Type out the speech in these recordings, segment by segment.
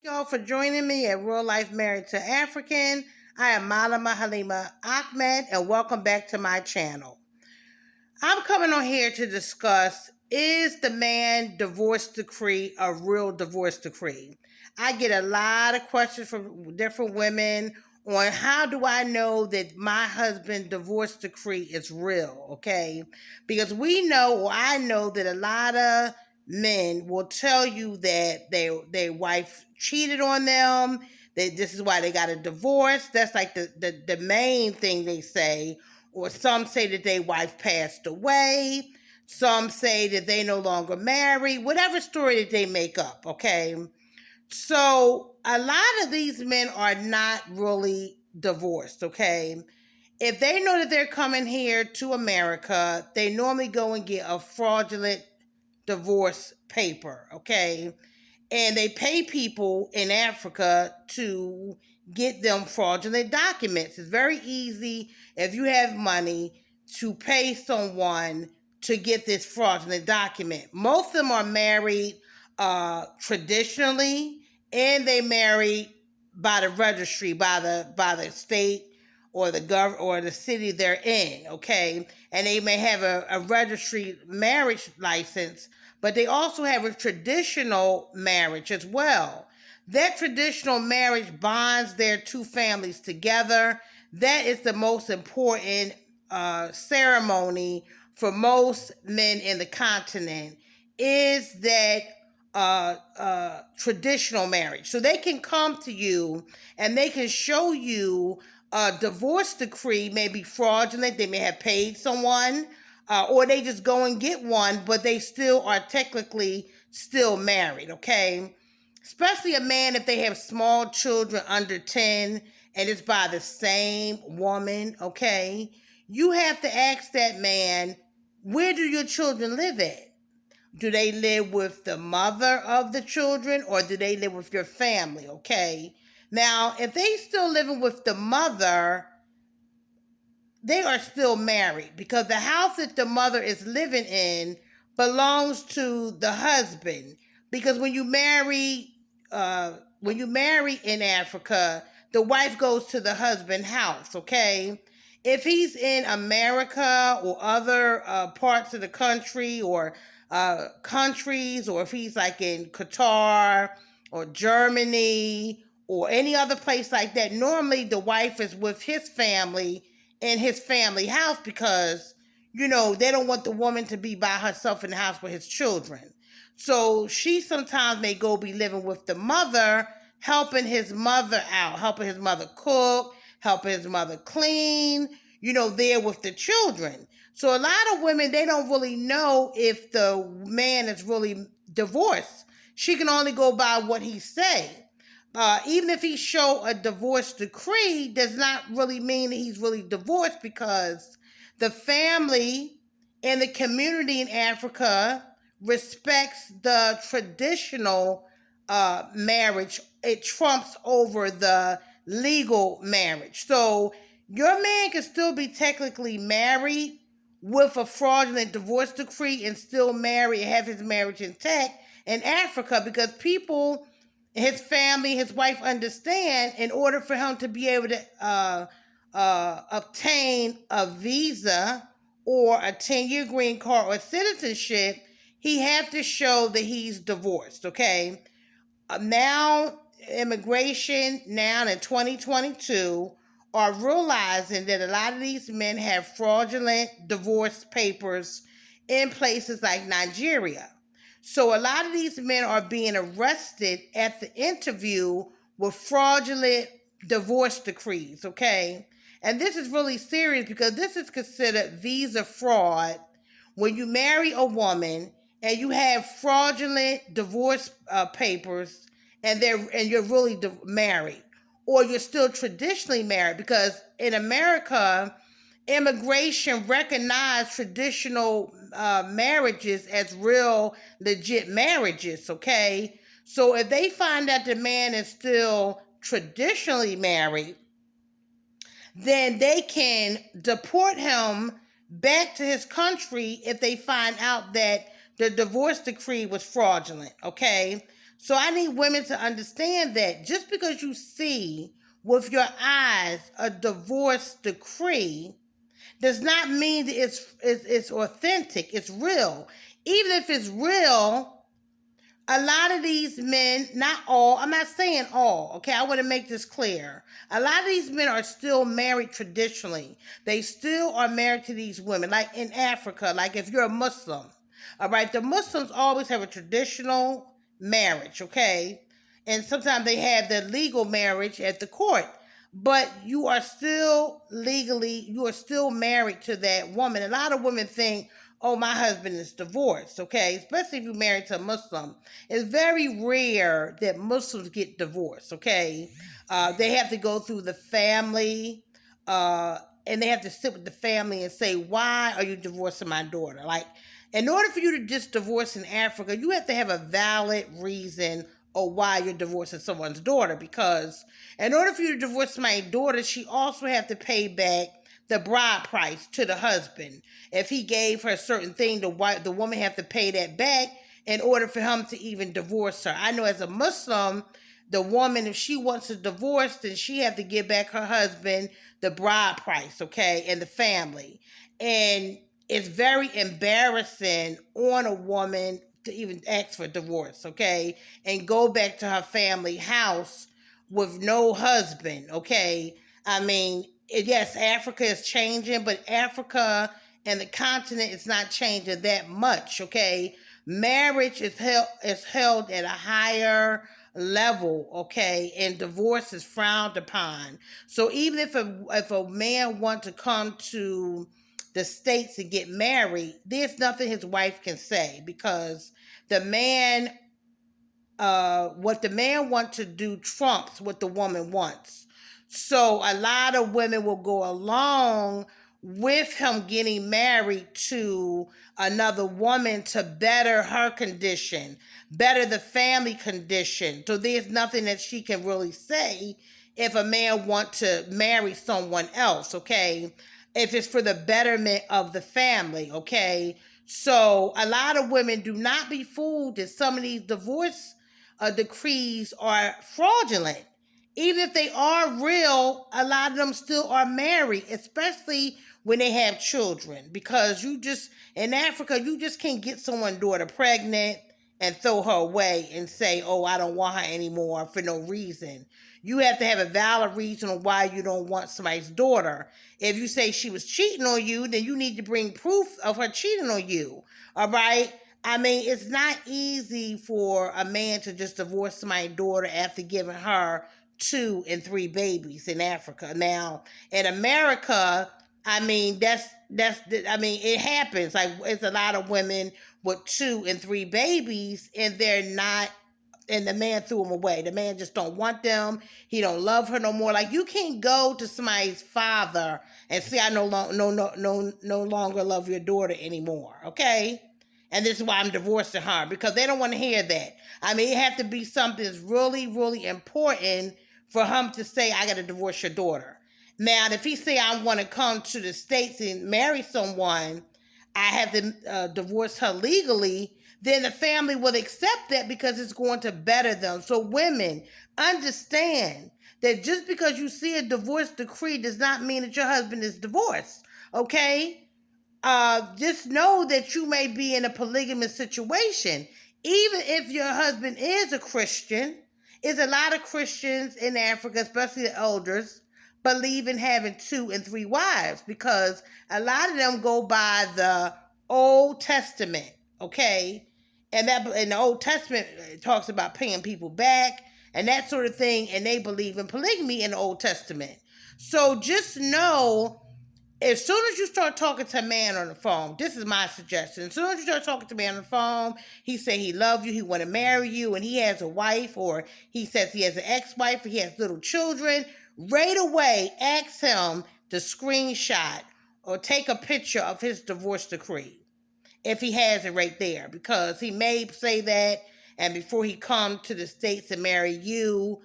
Y'all for joining me at Real Life Married to African. I am Malama Halima Ahmed, and welcome back to my channel. I'm coming on here to discuss, is the man divorce decree a real divorce decree? I get a lot of questions from different women on how do I know that my husband's divorce decree is real, okay? Because we know, or I know, that a lot of men will tell you that their wife cheated on them, that this is why they got a divorce. That's like the main thing they say. Or some say that their wife passed away. Some say that they no longer married. Whatever story that they make up, okay? So a lot of these men are not really divorced, okay? If they know that they're coming here to America, they normally go and get a fraudulent divorce paper, okay? And they pay people in Africa to get them fraudulent documents. It's very easy, if you have money, to pay someone to get this fraudulent document. Most of them are married traditionally, and they married by the registry, by the state or the or the city they're in, okay? And they may have a registry marriage license, but they also have a traditional marriage as well. That traditional marriage bonds their two families together. That is the most important ceremony for most men in the continent, is that traditional marriage. So they can come to you and they can show you a divorce decree may be fraudulent. They may have paid someone, or they just go and get one, but they still are technically still married, okay? Especially a man if they have small children under 10 and it's by the same woman, okay? You have to ask that man, where do your children live at? Do they live with the mother of the children, or do they live with your family, okay? Now, if they still living with the mother, they are still married, because the house that the mother is living in belongs to the husband. Because when you marry in Africa, the wife goes to the husband's house, okay? If he's in America or other parts of the country, or countries, or if he's like in Qatar or Germany or any other place like that, normally the wife is with his family in his family house, because they don't want the woman to be by herself in the house with his children. So she sometimes may go be living with the mother, helping his mother out, helping his mother cook, helping his mother clean, there with the children. So a lot of women, they don't really know if the man is really divorced. She can only go by what he say. Even if he show a divorce decree, does not really mean that he's really divorced, because the family and the community in Africa respects the traditional marriage. It trumps over the legal marriage. So your man can still be technically married with a fraudulent divorce decree and still marry and have his marriage intact in Africa, because people, his family, his wife understand, in order for him to be able to obtain a visa or a 10-year green card or citizenship, he have to show that he's divorced, okay? Now, immigration, now in 2022, are realizing that a lot of these men have fraudulent divorce papers in places like Nigeria. So a lot of these men are being arrested at the interview with fraudulent divorce decrees, okay? And this is really serious, because this is considered visa fraud when you marry a woman and you have fraudulent divorce papers, and you're really married, or you're still traditionally married, because in America, immigration recognized traditional marriages as real legit marriages, okay? So if they find that the man is still traditionally married, then they can deport him back to his country if they find out that the divorce decree was fraudulent, okay? So I need women to understand that just because you see with your eyes a divorce decree does not mean that it's authentic, it's real. Even if it's real, a lot of these men, not all, I'm not saying all, okay? I want to make this clear. A lot of these men are still married traditionally. They still are married to these women. Like in Africa, like if you're a Muslim, all right, the Muslims always have a traditional marriage, okay? And sometimes they have the legal marriage at the court. But you are still you are still married to that woman. A lot of women think, oh, my husband is divorced, okay? Especially if you're married to a Muslim. It's very rare that Muslims get divorced, okay? They have to go through the family, and they have to sit with the family and say, why are you divorcing my daughter? Like, in order for you to just divorce in Africa, you have to have a valid reason or why you're divorcing someone's daughter, because in order for you to divorce my daughter, she also have to pay back the bride price to the husband. If he gave her a certain thing, the woman have to pay that back in order for him to even divorce her. I know as a Muslim, the woman, if she wants a divorce, then she have to give back her husband the bride price, okay, and the family. And it's very embarrassing on a woman to even ask for divorce, okay, and go back to her family house with no husband, okay. I mean, yes, Africa is changing, but Africa and the continent is not changing that much, okay. Marriage is held at a higher level, okay, and divorce is frowned upon. So even if a man wants to come to the States and get married, there's nothing his wife can say, because the man, what the man wants to do trumps what the woman wants. So a lot of women will go along with him getting married to another woman to better her condition, better the family condition. So there's nothing that she can really say if a man wants to marry someone else, okay? If it's for the betterment of the family, okay? So a lot of women do not be fooled that some of these divorce decrees are fraudulent. Even if they are real, a lot of them still are married, especially when they have children. Because in Africa, you just can't get someone's daughter pregnant and throw her away and say, oh, I don't want her anymore for no reason. You have to have a valid reason on why you don't want somebody's daughter. If you say she was cheating on you, then you need to bring proof of her cheating on you. All right? I mean, it's not easy for a man to just divorce my daughter after giving her 2 and 3 babies in Africa. Now, in America, I mean, it happens. Like, it's a lot of women with 2 and 3 babies, and they're not, and the man threw them away. The man just don't want them. He don't love her no more. Like, you can't go to somebody's father and say, I no longer love your daughter anymore, okay? And this is why I'm divorcing her, because they don't want to hear that. I mean, it has to be something that's really, really important for him to say, I got to divorce your daughter. Now, if he say, I want to come to the States and marry someone, I have to divorce her legally, then the family will accept that because it's going to better them. So women, understand that just because you see a divorce decree does not mean that your husband is divorced, okay? Just know that you may be in a polygamous situation. Even if your husband is a Christian, there's a lot of Christians in Africa, especially the elders, believe in having 2 and 3 wives, because a lot of them go by the Old Testament, okay? And that in the Old Testament, it talks about paying people back and that sort of thing, and they believe in polygamy in the Old Testament. So just know, as soon as you start talking to a man on the phone, this is my suggestion. As soon as you start talking to a man on the phone, he say he loves you, he want to marry you, and he has a wife, or he says he has an ex-wife, or he has little children, right away ask him to screenshot or take a picture of his divorce decree, if he has it right there, because he may say that, and before he come to the States and marry you,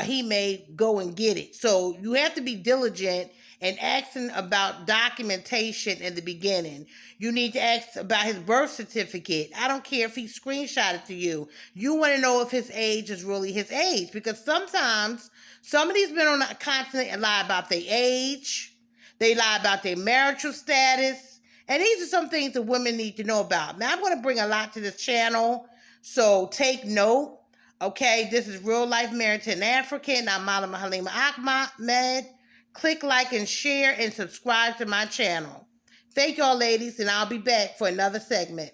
he may go and get it. So you have to be diligent and asking about documentation in the beginning. You need to ask about his birth certificate. I don't care if he screenshot it to you. You want to know if his age is really his age, because sometimes some of these men on the continent lie about their age. They lie about their marital status. And these are some things that women need to know about. Now, I'm going to bring a lot to this channel, so take note. Okay, this is Real Life Married to an African. I'm Malama Halima Ahmed. Click like and share and subscribe to my channel. Thank y'all, ladies, and I'll be back for another segment.